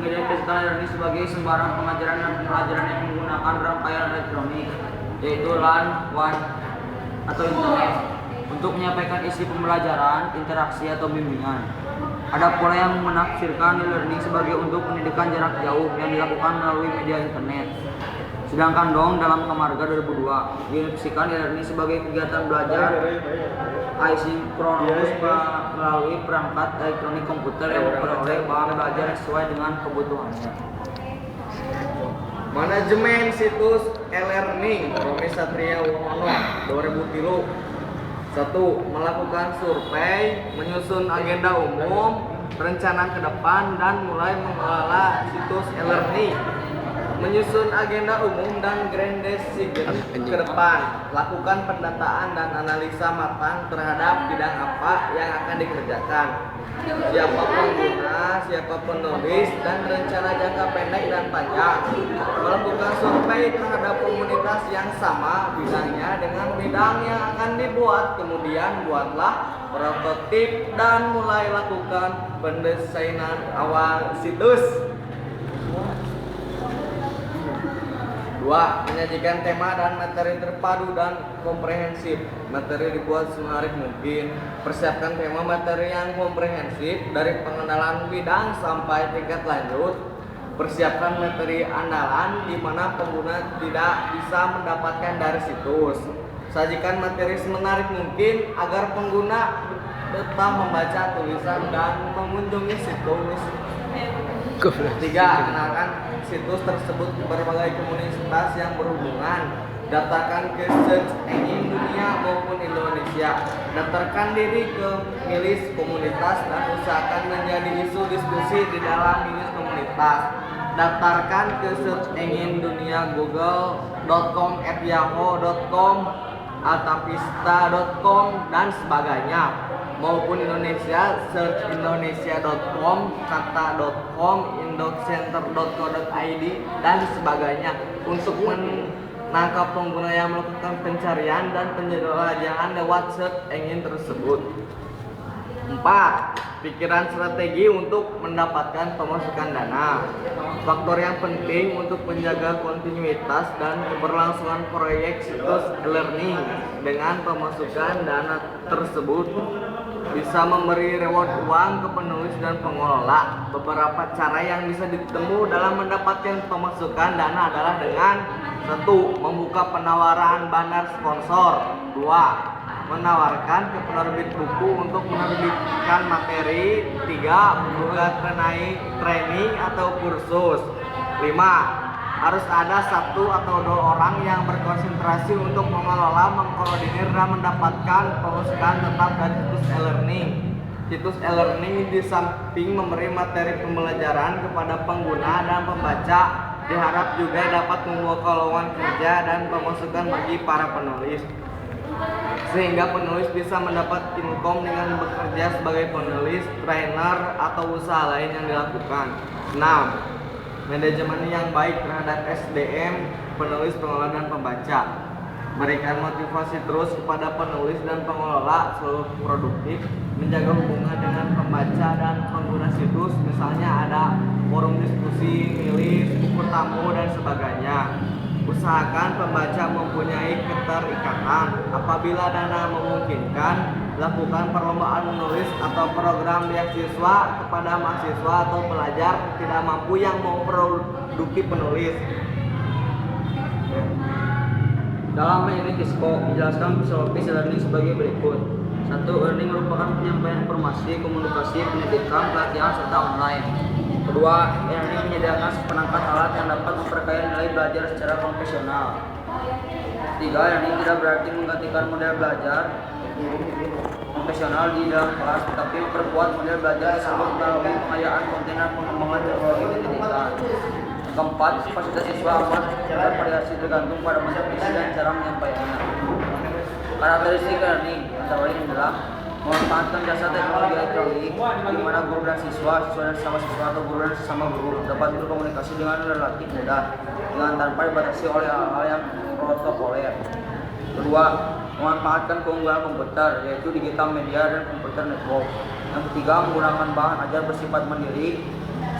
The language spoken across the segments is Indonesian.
pengertian digital learning sebagai sembarang pengajaran dan pembelajaran yang menggunakan rangkaian elektronik, yaitu LAN, WAN, atau internet, untuk menyampaikan isi pembelajaran, interaksi, atau bimbingan. Ada pula yang menafsirkan e-learning sebagai untuk pendidikan jarak jauh yang dilakukan melalui media internet. Sedangkan Dong dalam Kamarga 2002 didefinisikan e-learning sebagai kegiatan belajar asinkronus melalui perangkat elektronik komputer yang memperoleh bahan belajar sesuai dengan kebutuhannya. Manajemen situs e-learning Romi Satria Wono 2003. 1. Melakukan survei, menyusun agenda umum, perencanaan ke depan, dan mulai mengelola situs e-learning. Menyusun agenda umum dan grand decision ke depan. Lakukan pendataan dan analisa matang terhadap bidang apa yang akan dikerjakan, siapa pengguna, siapa penulis, dan rencana jangka pendek dan panjang. Melakukan survei terhadap komunitas yang sama bidangnya dengan bidang yang akan dibuat. Kemudian buatlah prototip dan mulai lakukan pendesainan awal situs. 2. Menyajikan tema dan materi terpadu dan komprehensif. Materi dibuat semenarik mungkin. Persiapkan tema materi yang komprehensif dari pengenalan bidang sampai tingkat lanjut. Persiapkan materi andalan di mana pengguna tidak bisa mendapatkan dari situs. Sajikan materi semenarik mungkin agar pengguna tetap membaca tulisan dan mengunjungi situs. 3. Kenalkan situs tersebut ke berbagai komunitas yang berhubungan. Daftarkan ke search engine dunia maupun Indonesia. Daftarkan diri ke milis komunitas dan usahakan menjadi isu diskusi di dalam milis komunitas. Daftarkan ke search engine dunia google.com, yahoo.com, altavista.com, dan sebagainya, maupun Indonesia, search indonesia.com, kata.com, indocenter.co.id, dan sebagainya, untuk menangkap pengguna yang melakukan pencarian dan penjelajahan lewat search engine tersebut. 4. Pikiran strategi untuk mendapatkan pemasukan dana. Faktor yang penting untuk menjaga kontinuitas dan keberlangsungan proyek situs e-learning dengan pemasukan dana tersebut bisa memberi reward uang ke penulis dan pengelola. Beberapa cara yang bisa ditemu dalam mendapatkan pemasukan dana adalah dengan 1. Membuka penawaran banner sponsor. 2. Menawarkan ke penerbit buku untuk menerbitkan materi. 3. Membuka training atau kursus. 5. Harus ada 1 atau 2 orang yang berkonsentrasi untuk mengelola, mengkoordinir, dan mendapatkan pemasukan tetap dari situs e-learning. Situs e-learning di samping memberi materi pembelajaran kepada pengguna dan pembaca, diharap juga dapat membuka lowongan kerja dan pemasukan bagi para penulis, sehingga penulis bisa mendapat income dengan bekerja sebagai penulis, trainer, atau usaha lain yang dilakukan. 6. Manajemen yang baik terhadap SDM, penulis, pengelola, dan pembaca. Berikan motivasi terus kepada penulis dan pengelola selalu produktif, menjaga hubungan dengan pembaca dan pengguna situs, misalnya ada forum diskusi, milis, buku tamu, dan sebagainya. Usahakan pembaca mempunyai keterikatan. Apabila dana memungkinkan, lakukan perlombaan menulis atau program beasiswa kepada mahasiswa atau pelajar tidak mampu yang memproduksi penulis. Dalam ini Kisco menjelaskan filosofis e-learning sebagai berikut. 1. E-learning merupakan penyampaian informasi, komunikasi, pendidikan, pelatihan, serta online. 2. E-learning menyediakan seperangkat alat yang dapat memperkaya nilai belajar secara profesional. 3. E-learning tidak berarti menggantikan model belajar profesional di dalam kelas, tetapi memperkuat model belajar tersebut melalui pengayaan konten dan pengembangan teknologi pendidikan. 4. Kapasitas siswa amat bervariasi tergantung pada masa visi dan cara menyampaikannya. Karakteristik e-learning antara lain adalah memanfaatkan jasa teknologi elektronik, di mana guru dan siswa dan sesama siswa atau guru dan sesama guru dapat berkomunikasi dengan relatif mudah, dengan tanpa dibatasi oleh hal-hal yang protokoler. 2. Memanfaatkan keunggulan komputer, yaitu digital media dan komputer network. Yang 3. Menggunakan bahan ajar bersifat mandiri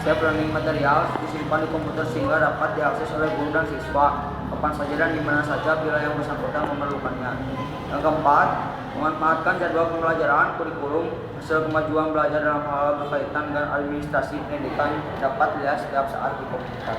Safe learning materials disimpan di komputer sehingga dapat diakses oleh guru dan siswa kapan saja dan di mana saja bila yang bersangkutan memerlukannya. Yang keempat, memanfaatkan jadwal pembelajaran, kurikulum, hasil kemajuan belajar dalam hal berkaitan dengan administrasi pendidikan dapat dilihat setiap saat di komputer.